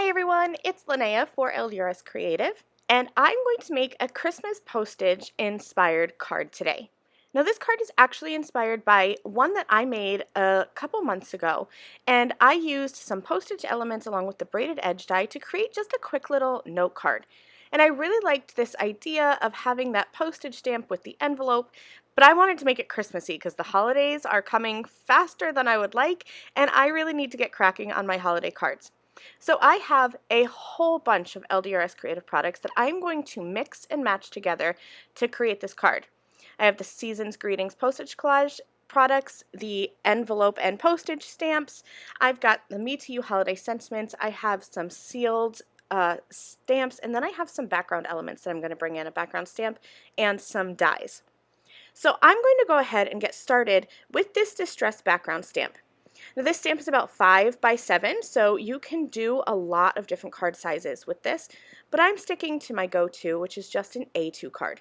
Hey everyone, it's Lynnea for LDRS Creative, and I'm going to make a Christmas postage inspired card today. Now this card is actually inspired by one that I made a couple months ago, and I used some postage elements along with the braided edge die to create just a quick little note card. And I really liked this idea of having that postage stamp with the envelope, but I wanted to make it Christmassy because the holidays are coming faster than I would like, and I really need to get cracking on my holiday cards. So I have a whole bunch of LDRS Creative products that I'm going to mix and match together to create this card. I have the Season's Greetings Postage Collage products, the envelope and postage stamps. I've got the Me to You holiday sentiments. I have some sealed stamps, and then I have some background elements that I'm going to bring in, a background stamp and some dies. So I'm going to go ahead and get started with this distressed background stamp. Now this stamp is about 5 by 7, so you can do a lot of different card sizes with this, but I'm sticking to my go-to, which is just an A2 card.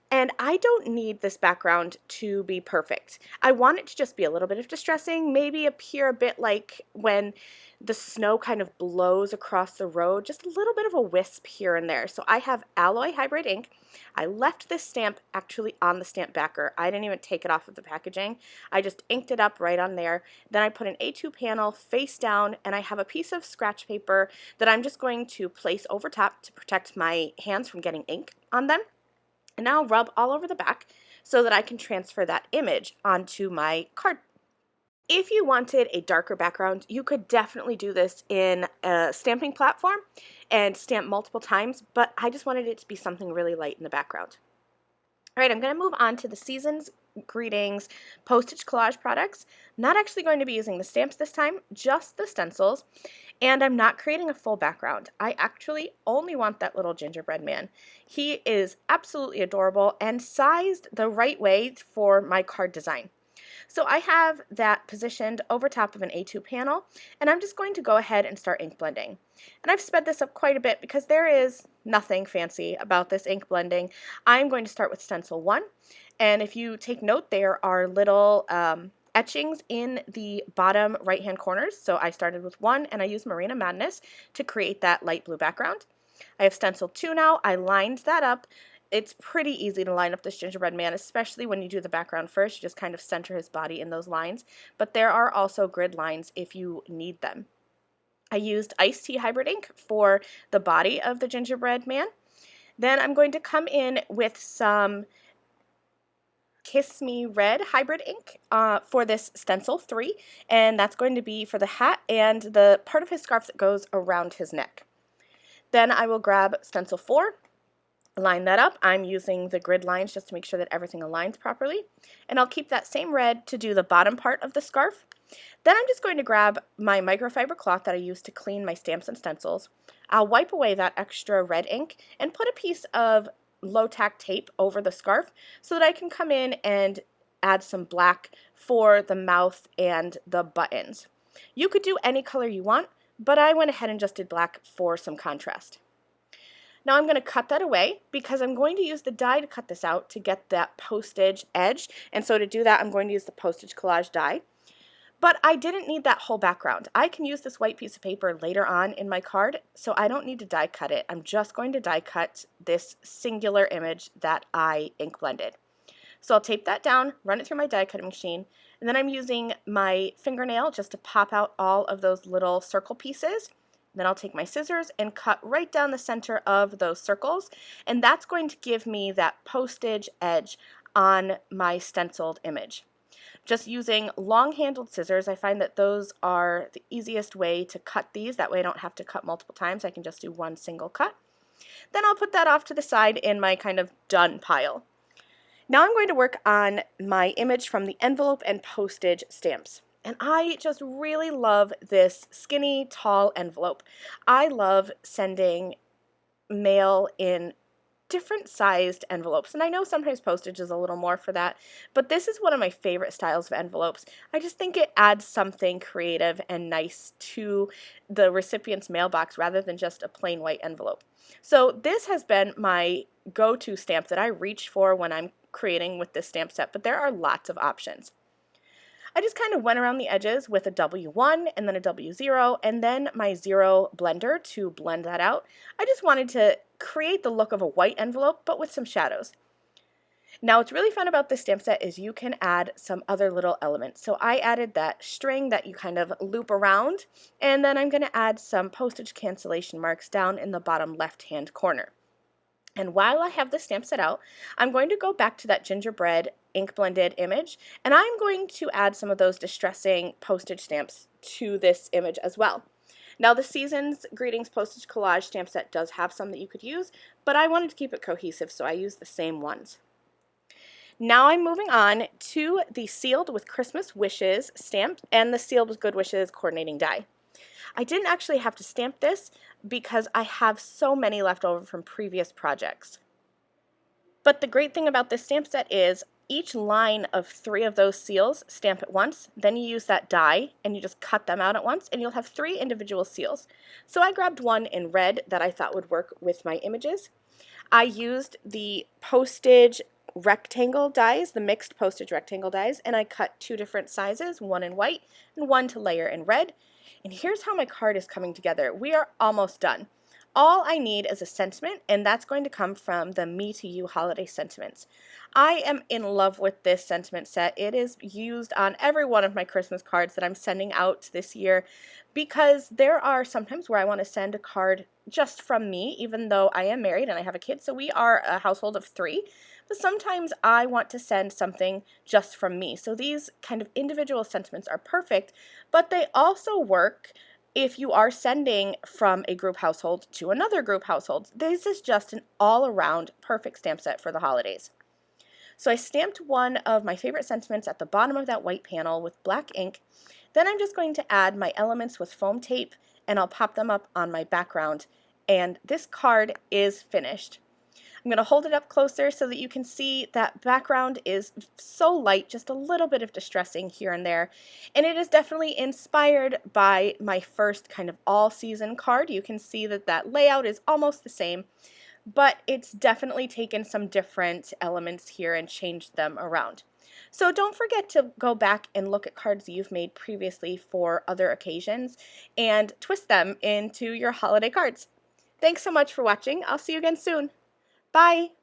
And I don't need this background to be perfect. I want it to just be a little bit of distressing, maybe appear a bit like when the snow kind of blows across the road, just a little bit of a wisp here and there. So I have alloy hybrid ink. I left this stamp actually on the stamp backer. I didn't even take it off of the packaging. I just inked it up right on there. Then I put an A2 panel face down, and I have a piece of scratch paper that I'm just going to place over top to protect my hands from getting ink on them. And now rub all over the back so that I can transfer that image onto my card. If you wanted a darker background, you could definitely do this in a stamping platform and stamp multiple times, but I just wanted it to be something really light in the background. All right, I'm going to move on to the Season's Greetings Postage Collage products. I'm not actually going to be using the stamps this time, just the stencils, and I'm not creating a full background. I actually only want that little gingerbread man. He is absolutely adorable and sized the right way for my card design. So I have that positioned over top of an A2 panel, and I'm just going to go ahead and start ink blending. And I've sped this up quite a bit because there is nothing fancy about this ink blending. I'm going to start with stencil 1, and if you take note, there are little etchings in the bottom right hand corners. So I started with 1, and I used Marina Madness to create that light blue background. I have stencil 2 now. I lined that up. It's pretty easy to line up this gingerbread man, especially when you do the background first. You just kind of center his body in those lines, but there are also grid lines if you need them. I used iced tea hybrid ink for the body of the gingerbread man. Then I'm going to come in with some Kiss Me Red hybrid ink for this stencil 3, and that's going to be for the hat and the part of his scarf that goes around his neck. Then I will grab stencil 4, line that up. I'm using the grid lines just to make sure that everything aligns properly, and I'll keep that same red to do the bottom part of the scarf. Then I'm just going to grab my microfiber cloth that I used to clean my stamps and stencils. I'll wipe away that extra red ink and put a piece of low-tack tape over the scarf so that I can come in and add some black for the mouth and the buttons. You could do any color you want, but I went ahead and just did black for some contrast. Now I'm going to cut that away because I'm going to use the die to cut this out to get that postage edge, and so to do that I'm going to use the Postage Collage die. But I didn't need that whole background. I can use this white piece of paper later on in my card, so I don't need to die cut it. I'm just going to die cut this singular image that I ink blended. So I'll tape that down, run it through my die cutting machine, and then I'm using my fingernail just to pop out all of those little circle pieces. Then I'll take my scissors and cut right down the center of those circles, and that's going to give me that postage edge on my stenciled image. Just using long-handled scissors, I find that those are the easiest way to cut these. That way I don't have to cut multiple times. I can just do one single cut. Then I'll put that off to the side in my kind of done pile. Now I'm going to work on my image from the envelope and postage stamps. And I just really love this skinny, tall envelope. I love sending mail in different sized envelopes, and I know sometimes postage is a little more for that, but this is one of my favorite styles of envelopes. I just think it adds something creative and nice to the recipient's mailbox rather than just a plain white envelope. So this has been my go-to stamp that I reach for when I'm creating with this stamp set, but there are lots of options. I just kind of went around the edges with a W1 and then a W0 and then my 0 blender to blend that out. I just wanted to create the look of a white envelope but with some shadows. Now what's really fun about this stamp set is you can add some other little elements. So I added that string that you kind of loop around, and then I'm going to add some postage cancellation marks down in the bottom left hand corner. And while I have the stamp set out, I'm going to go back to that gingerbread ink blended image, and I'm going to add some of those distressing postage stamps to this image as well. Now the Seasons Greetings Postage Collage stamp set does have some that you could use, but I wanted to keep it cohesive, so I used the same ones. Now I'm moving on to the Sealed with Christmas Wishes stamp and the Sealed with Good Wishes coordinating die. I didn't actually have to stamp this because I have so many left over from previous projects. But the great thing about this stamp set is each line of 3 of those seals stamp at once, then you use that die and you just cut them out at once and you'll have 3 individual seals. So I grabbed one in red that I thought would work with my images. I used the Postage rectangle dies, the mixed postage rectangle dies, and I cut 2 different sizes, one in white and one to layer in red. And here's how my card is coming together. We are almost done. All I need is a sentiment, and that's going to come from the Me to You holiday sentiments. I am in love with this sentiment set. It is used on every one of my Christmas cards that I'm sending out this year because there are sometimes where I want to send a card just from me, even though I am married and I have a kid, so we are a household of 3. But sometimes I want to send something just from me. So these kind of individual sentiments are perfect, but they also work if you are sending from a group household to another group household. This is just an all-around perfect stamp set for the holidays. So I stamped one of my favorite sentiments at the bottom of that white panel with black ink. Then I'm just going to add my elements with foam tape and I'll pop them up on my background. And this card is finished. I'm going to hold it up closer so that you can see that background is so light, just a little bit of distressing here and there. And it is definitely inspired by my first kind of all-season card. You can see that that layout is almost the same, but it's definitely taken some different elements here and changed them around. So don't forget to go back and look at cards that you've made previously for other occasions and twist them into your holiday cards. Thanks so much for watching. I'll see you again soon. Bye!